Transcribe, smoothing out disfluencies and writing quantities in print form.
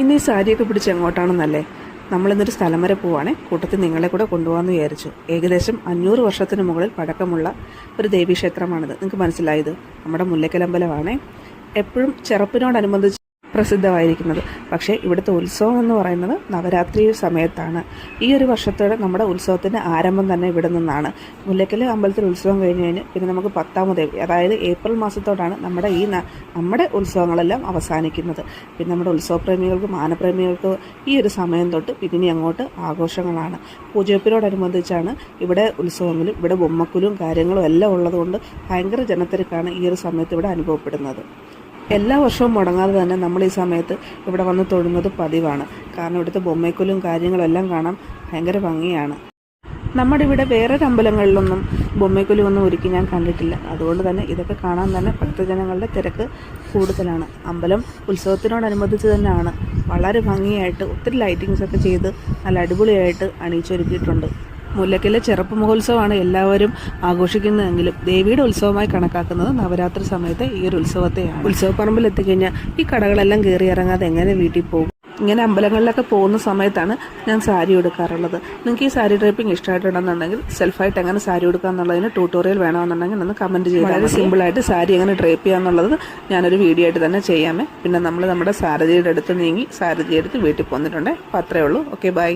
ഇന്ന് ഈ സാരിയൊക്കെ പിടിച്ച് എങ്ങോട്ടാണെന്നല്ലേ? നമ്മളിന്നൊരു സ്ഥലം വരെ പോവാണേ. കൂട്ടത്തിൽ നിങ്ങളെ കൂടെ കൊണ്ടുപോകാമെന്ന് വിചാരിച്ചു. ഏകദേശം 500 വർഷത്തിന് മുകളിൽ പഴക്കമുള്ള ഒരു ദേവീക്ഷേത്രമാണിത്. നിങ്ങൾക്ക് മനസ്സിലായത് നമ്മുടെ മുല്ലക്കലമ്പലമാണേ. എപ്പോഴും ചെറുപ്പിനോടനുബന്ധിച്ച് പ്രസിദ്ധമായിരിക്കുന്നത്. പക്ഷേ ഇവിടുത്തെ ഉത്സവം എന്ന് പറയുന്നത് നവരാത്രി സമയത്താണ്. ഈ ഒരു വർഷത്തോടെ നമ്മുടെ ഉത്സവത്തിൻ്റെ ആരംഭം തന്നെ ഇവിടെ നിന്നാണ്. മുല്ലക്കല് അമ്പലത്തിൽ ഉത്സവം കഴിഞ്ഞ് പിന്നെ നമുക്ക് 10ാം ദേവി, അതായത് ഏപ്രിൽ മാസത്തോടാണ് നമ്മുടെ ഉത്സവങ്ങളെല്ലാം അവസാനിക്കുന്നത്. പിന്നെ നമ്മുടെ ഉത്സവപ്രേമികൾക്കും ആനപ്രേമികൾക്കും ഈ ഒരു സമയം തൊട്ട് പിന്നെ അങ്ങോട്ട് ആഘോഷങ്ങളാണ്. പൂജവെപ്പിനോടനുബന്ധിച്ചാണ് ഇവിടെ ഉത്സവങ്ങളും ഇവിടെ ബൊമ്മക്കുലും കാര്യങ്ങളും എല്ലാം ഉള്ളതുകൊണ്ട് ഭയങ്കര ജനത്തിരക്കാണ് ഈ ഒരു സമയത്ത് ഇവിടെ അനുഭവപ്പെടുന്നത്. എല്ലാ വർഷവും മുടങ്ങാതെ തന്നെ നമ്മൾ ഈ സമയത്ത് ഇവിടെ വന്ന് തൊഴുന്നത് പതിവാണ്. കാരണം ഇവിടുത്തെ ബൊമ്മയ്ക്കൊലും കാര്യങ്ങളും എല്ലാം കാണാൻ ഭയങ്കര ഭംഗിയാണ്. നമ്മുടെ ഇവിടെ വേറൊരു അമ്പലങ്ങളിലൊന്നും ബൊമ്മയ്ക്കൊലും ഒന്നും ഒരുക്കി ഞാൻ കണ്ടിട്ടില്ല. അതുകൊണ്ട് തന്നെ ഇതൊക്കെ കാണാൻ തന്നെ ഭക്തജനങ്ങളുടെ തിരക്ക് കൂടുതലാണ്. അമ്പലം ഉത്സവത്തിനോടനുബന്ധിച്ച് തന്നെയാണ് വളരെ ഭംഗിയായിട്ട് ഒത്തിരി ലൈറ്റിങ്സൊക്കെ ചെയ്ത് നല്ല അടിപൊളിയായിട്ട് അണിയിച്ചൊരുക്കിയിട്ടുണ്ട്. മുല്ലക്കലെ ചെറുപ്പ് മഹോത്സവമാണ് എല്ലാവരും ആഘോഷിക്കുന്നതെങ്കിലും ദേവിയുടെ ഉത്സവമായി കണക്കാക്കുന്നത് നവരാത്രി സമയത്തെ ഈ ഒരു ഉത്സവത്തെയാണ്. ഉത്സവപ്പറമ്പിൽ എത്തിക്കഴിഞ്ഞാൽ ഈ കടകളെല്ലാം കയറി ഇറങ്ങാതെ എങ്ങനെ വീട്ടിൽ പോകും? ഇങ്ങനെ അമ്പലങ്ങളിലൊക്കെ പോകുന്ന സമയത്താണ് ഞാൻ സാരി എടുക്കാറുള്ളത്. നിങ്ങൾക്ക് ഈ സാരി ഡ്രൈപ്പിംഗ് ഇഷ്ടമായിട്ടുണ്ടെന്നുണ്ടെങ്കിൽ സെൽഫായിട്ട് എങ്ങനെ സാരി എടുക്കുക എന്നുള്ളതിന് ട്യൂട്ടോറിയൽ വേണമെന്നുണ്ടെങ്കിൽ ഒന്ന് കമൻറ്റ് ചെയ്താൽ വളരെ സിമ്പിളായിട്ട് സാരി എങ്ങനെ ഡ്രൈപ്പ് ചെയ്യുക എന്നുള്ളത് ഞാനൊരു വീഡിയോ ആയിട്ട് തന്നെ ചെയ്യാമേ. പിന്നെ നമ്മൾ നമ്മുടെ സാരഥിയുടെ അടുത്ത് നീങ്ങി സാരഥിയുടെ അടുത്ത് വീട്ടിൽ പോന്നിട്ടുണ്ടേ. അപ്പോൾ അത്രയേ ഉള്ളൂ. Okay, by.